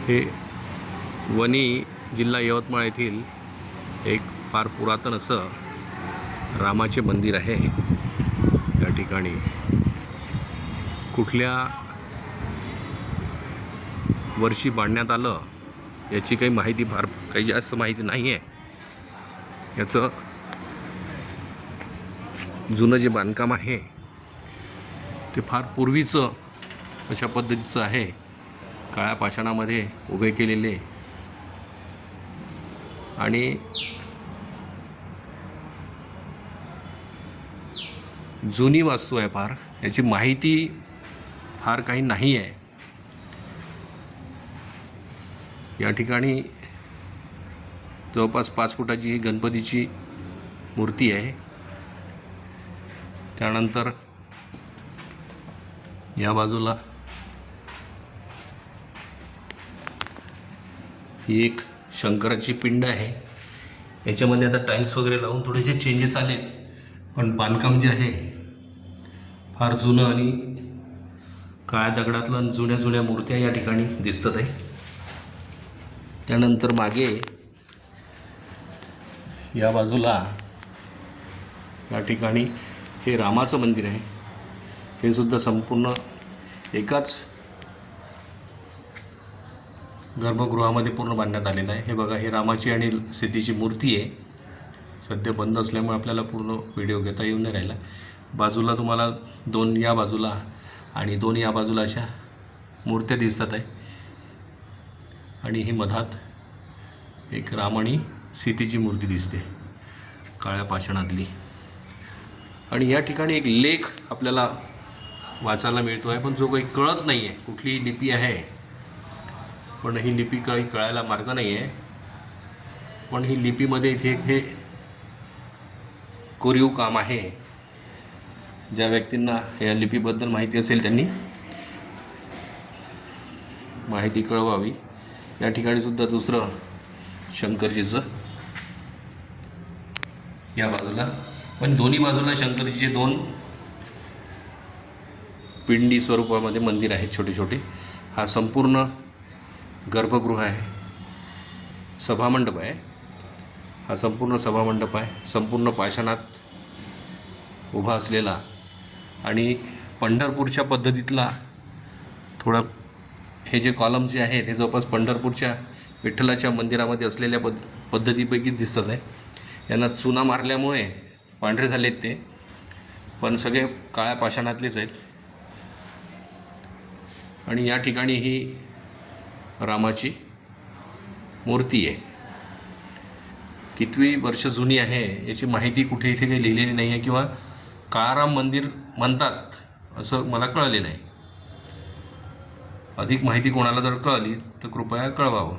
हे वणी जिल्हा यवतमाळ येथील एक फार पुरातन असं रामाचे मंदिर आहे। या ठिकाणी कुठल्या वर्षी बांधण्यात आलं याची काही माहिती फार काही जास्त माहिती नाही आहे। याचं जुनं जे बांधकाम आहे ते फार पूर्वीचं अशा पद्धतीचं आहे। काळ्या पाषाणामध्ये उभे केलेले आणि जुनी वास्तू आहे। फार याची माहिती फार काही नाही आहे। या ठिकाणी जवळपास 5 फुटाची ही गणपतीची मूर्ती आहे। त्यानंतर या बाजूला ही एक शंकराची पिंड आहे। याच्यामध्ये आता टाईल्स वगैरे लावून थोडेसे चेंजेस आले, पण बांधकाम जे आहे फार जुनं आणि काळ्या दगडातलं जुन्या मूर्त्या या ठिकाणी दिसतात आहे। त्यानंतर मागे या बाजूला या ठिकाणी हे रामाचं मंदिर आहे। हे सुद्धा संपूर्ण एकाच गर्भगृहामध्ये पूर्ण बांधण्यात आलेलं आहे। हे बघा, हे रामाची आणि सीतेची मूर्ती आहे। सध्या बंद असल्यामुळे आपल्याला पूर्ण व्हिडिओ घेता येऊन नाही राहिला। बाजूला तुम्हाला 2 या बाजूला आणि 2 या बाजूला अशा मूर्त्या दिसतात आहे। आणि हे मधात एक राम आणि सीतेची मूर्ती दिसते काळ्या पाषाणातली। आणि या ठिकाणी एक लेख आपल्याला वाचायला मिळतो आहे, पण जो काही कळत नाही आहे, कुठली लिपी आहे, पण ही लिपी काही कळायला मार्ग नाही आहे। पण ही लिपीमध्ये इथे हे कोरीव काम आहे। ज्या व्यक्तींना या लिपीबद्दल माहिती असेल त्यांनी माहिती कळवावी। या ठिकाणी सुद्धा दुसरं शंकरजीचं या बाजूला, पण दोन्ही बाजूला शंकरजीचे 2 पिंडी स्वरूपामध्ये मंदिर आहेत छोटे छोटे। हा संपूर्ण गर्भगृह आहे, सभामंडप आहे। हा संपूर्ण सभामंडप आहे, संपूर्ण पाषाणात उभा असलेला आणि पंढरपूरच्या पद्धतीतला थोडा हे जे कॉलम जे आहे ते जवळपास पंढरपूरच्या विठ्ठलाच्या मंदिरामध्ये असलेल्या पद्धतीपैकी दिसत आहे। यांना चुना मारल्यामुळे पांढरे झालेत ते, पण सगळे काळ्या पाषाणातलेच आहेत। आणि या ठिकाणी ही रामाची मूर्ती आहे। कितवी वर्ष जुनी आहे याची माहिती कुठे इथे काही लिहिलेली नाही आहे, किंवा काळाराम मंदिर म्हणतात असं मला कळले नाही। अधिक माहिती कोणाला जर कळली तर कृपया कळवावं।